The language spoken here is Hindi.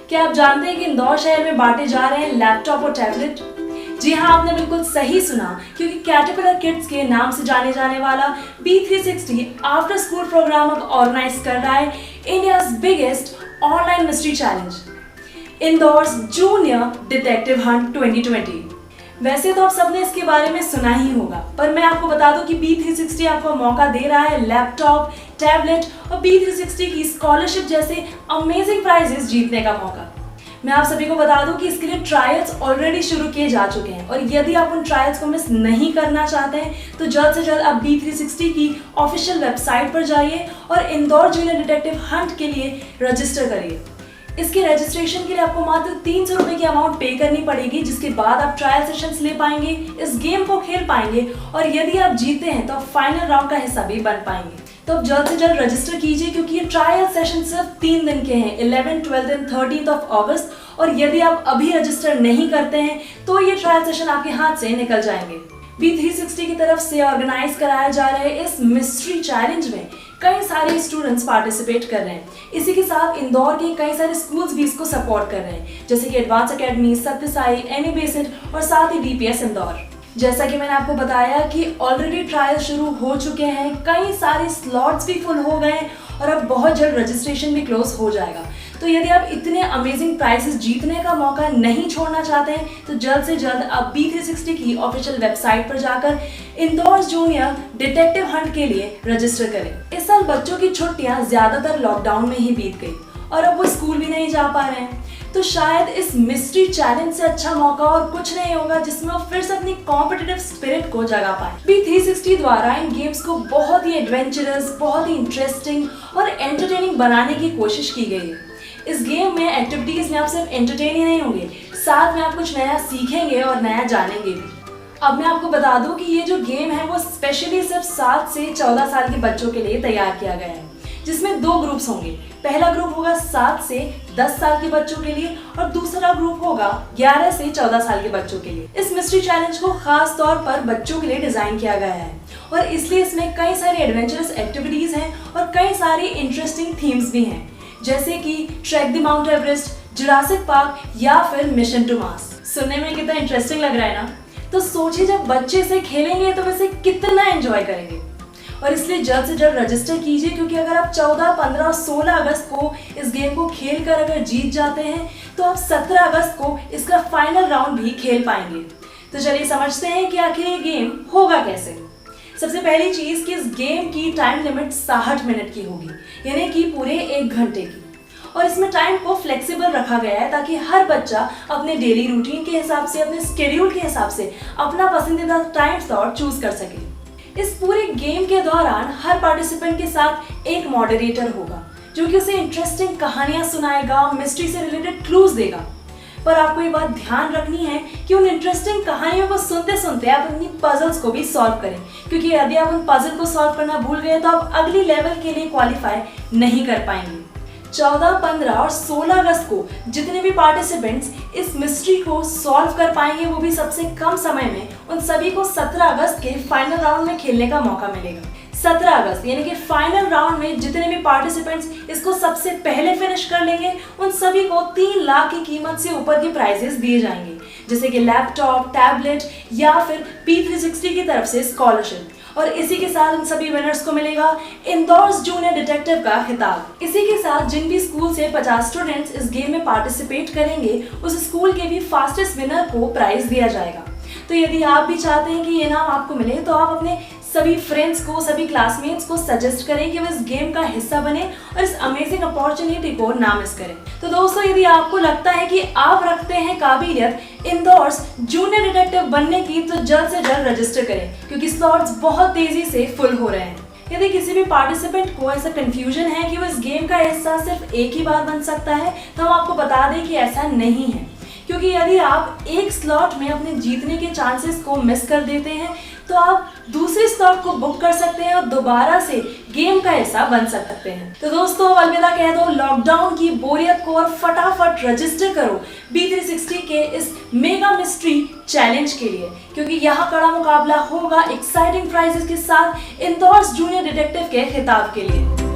क्या आप जानते हैं कि इंदौर शहर में बांटे जा रहे हैं लैपटॉप और टैबलेट? जी हाँ, आपने बिल्कुल सही सुना, क्योंकि कैटरपिलर किड्स के नाम से जाने जाने वाला B360 आफ्टर स्कूल प्रोग्राम अब ऑर्गेनाइज कर रहा है India's biggest online mystery challenge, Indore's junior detective hunt 2020। वैसे तो आप सबने इसके बारे में सुना ही होगा, पर मैं आपको बता दूं कि B360 आपको मौका दे रहा है लैपटॉप, टैबलेट और B360 की स्कॉलरशिप जैसे अमेजिंग प्राइजेस जीतने का मौका। मैं आप सभी को बता दूं कि इसके लिए ट्रायल्स ऑलरेडी शुरू किए जा चुके हैं, और यदि आप उन ट्रायल्स को मिस नहीं करना चाहते हैं तो जल्द से जल्द आप B360 की ऑफिशियल वेबसाइट पर जाइए और इंदौर जूनियर डिटेक्टिव हंट के लिए रजिस्टर करिए। इसके रजिस्ट्रेशन के लिए आपको मात्र 300 रुपए की अमाउंट पे करनी पड़ेगी, जिसके बाद आप ट्रायल सेशंस ले पाएंगे, इस गेम को खेल पाएंगे और यदि आप जीते हैं तो आप फाइनल राउंड का हिस्सा भी बन पाएंगे। तो अब जल्द से जल्द रजिस्टर कीजिए, क्योंकि ये ट्रायल सेशन सिर्फ 3 दिन के हैं, 11, 12 एंड 13 ऑफ अगस्त, और यदि आप अभी रजिस्टर नहीं करते हैं तो ये ट्रायल सेशन आपके हाथ से निकल जाएंगे। B360 की तरफ से ऑर्गेनाइज कराया जा रहे इस मिस्ट्री चैलेंज में कई सारे स्टूडेंट्स पार्टिसिपेट कर रहे हैं। इसी के साथ इंदौर के कई सारे स्कूल्स भी इसको सपोर्ट कर रहे हैं, जैसे कि advance academy, Sathya Sai, any basic और साथ ही DPS इंदौर। जैसा कि मैंने आपको बताया कि ऑलरेडी ट्रायल शुरू हो चुके हैं, कई सारे स्लॉट्स भी फुल हो गए और अब बहुत जल्द रजिस्ट्रेशन भी क्लोज हो जाएगा। तो यदि आप इतने अमेजिंग प्राइजेस जीतने का मौका नहीं छोड़ना चाहते हैं तो जल्द से जल्द आप B360 की ऑफिशियल वेबसाइट पर जाकर इंदौर जूनियर डिटेक्टिव हंट के लिए रजिस्टर करें। इस साल बच्चों की छुट्टियां ज्यादातर लॉकडाउन में ही बीत गई और अब वो स्कूल भी नहीं जा पा रहे हैं, तो शायद इस मिस्ट्री चैलेंज से अच्छा मौका और कुछ नहीं होगा जिसमें वो फिर से अपनी कॉम्पिटिटिव स्पिरिट को जगा पाए। B360 द्वारा इन गेम्स को बहुत ही एडवेंचरस, बहुत ही इंटरेस्टिंग और एंटरटेनिंग बनाने की कोशिश की गई है। इस गेम में एक्टिविटीज में आप सिर्फ एंटरटेन ही नहीं होंगे, साथ में आप कुछ नया सीखेंगे और नया जानेंगे भी। अब मैं आपको बता दूं कि ये जो गेम है वो स्पेशली सिर्फ 7 से 14 साल के बच्चों के लिए तैयार किया गया है, जिसमें 2 ग्रुप्स होंगे। पहला ग्रुप होगा 7 से 10 साल के बच्चों के लिए और दूसरा ग्रुप होगा 11 से 14 साल के बच्चों के लिए। इस मिस्ट्री चैलेंज को खास तौर पर बच्चों के लिए डिजाइन किया गया है और इसलिए इसमें कई सारी एडवेंचरस एक्टिविटीज हैं और कई सारी इंटरेस्टिंग थीम्स भी हैं, जैसे कि track the mount Everest, Jurassic park या फिर मिशन टू मार्स। सुनने में कितना इंटरेस्टिंग लग रहा है ना? तो सोचिए जब बच्चे इसे खेलेंगे तो वैसे कितना एंजॉय करेंगे। और इसलिए जल्द से जल्द रजिस्टर कीजिए, क्योंकि अगर आप 14, 15 और 16 अगस्त को इस गेम को खेल कर अगर जीत जाते हैं तो आप 17 अगस्त को इसका फाइनल राउंड भी खेल पाएंगे। तो चलिए समझते हैं कि आखिर ये गेम होगा कैसे। सबसे पहली चीज कि इस गेम की टाइम लिमिट 60 मिनट की होगी, यानी कि पूरे 1 घंटे की, और इसमें टाइम को फ्लेक्सिबल रखा गया है ताकि हर बच्चा अपने डेली रूटीन के हिसाब से, अपने स्केड्यूल के हिसाब से अपना पसंदीदा टाइम स्लॉट चूज कर सके। इस पूरे गेम के दौरान हर पार्टिसिपेंट के साथ एक मॉडरेटर होगा जो कि उसे इंटरेस्टिंग कहानियां सुनाएगा, मिस्ट्री से रिलेटेड क्लूज देगा। पर आपको ये बात ध्यान रखनी है कि उन इंटरेस्टिंग कहानियों को सुनते सुनते आप अपनी पजल्स को भी सॉल्व करें, क्योंकि यदि आप उन पजल को सॉल्व करना भूल गए तो आप अगली लेवल के लिए क्वालिफाई नहीं कर पाएंगे। 14, 15 और 16 अगस्त को जितने भी पार्टिसिपेंट्स इस मिस्ट्री को सॉल्व कर पाएंगे, वो भी सबसे कम समय में, उन सभी को 17 अगस्त के फाइनल राउंड में खेलने का मौका मिलेगा। 17 अगस्त यानी कि फाइनल राउंड में जितने भी पार्टिसिपेंट्स इसको सबसे पहले फिनिश कर लेंगे, उन सभी को 3 लाख की कीमत से ऊपर के प्राइजेस दिए जाएंगे, जैसे कि लैपटॉप, टैबलेट या फिर B360 की तरफ से स्कॉलरशिप। और इसी के साथ इन सभी विनर्स को मिलेगा इंदौर जूनियर डिटेक्टिव का खिताब। इसी के साथ जिन भी स्कूल से 50 स्टूडेंट्स इस गेम में पार्टिसिपेट करेंगे, उस स्कूल के भी फास्टेस्ट विनर को प्राइज दिया जाएगा। तो यदि आप भी चाहते हैं कि ये नाम आपको मिले तो आप अपने सभी फ्रेंड्स को, सभी क्लासमेट्स को सजेस्ट करें कि वो इस गेम का हिस्सा बने और इस अमेजिंग अपॉर्चुनिटी को ना मिस करें। तो दोस्तों, यदि आपको लगता है कि आप रखते हैं काबिलियत इंदौर जूनियर डिटेक्टिव बनने की, तो जल्द से जल्द रजिस्टर करें, क्योंकि स्लॉट्स बहुत तेजी से फुल हो रहे हैं। यदि किसी भी पार्टिसिपेंट को ऐसा कंफ्यूजन है कि वो इस गेम का हिस्सा सिर्फ एक ही बार बन सकता है, तो हम आपको बता दें कि ऐसा नहीं है, क्योंकि यदि आप एक स्लॉट में अपने जीतने के चांसेस को मिस कर देते हैं तो आप दूसरे स्लॉट को बुक कर सकते हैं और दोबारा से गेम का हिस्सा बन सकते हैं। तो दोस्तों, अलविदा कह दो लॉकडाउन की बोरियत को और फटाफट रजिस्टर करो B360 के इस मेगा मिस्ट्री चैलेंज के लिए, क्योंकि यहाँ कड़ा मुकाबला होगा एक्साइटिंग प्राइजेस के साथ इंदौर जूनियर डिटेक्टिव के खिताब के लिए।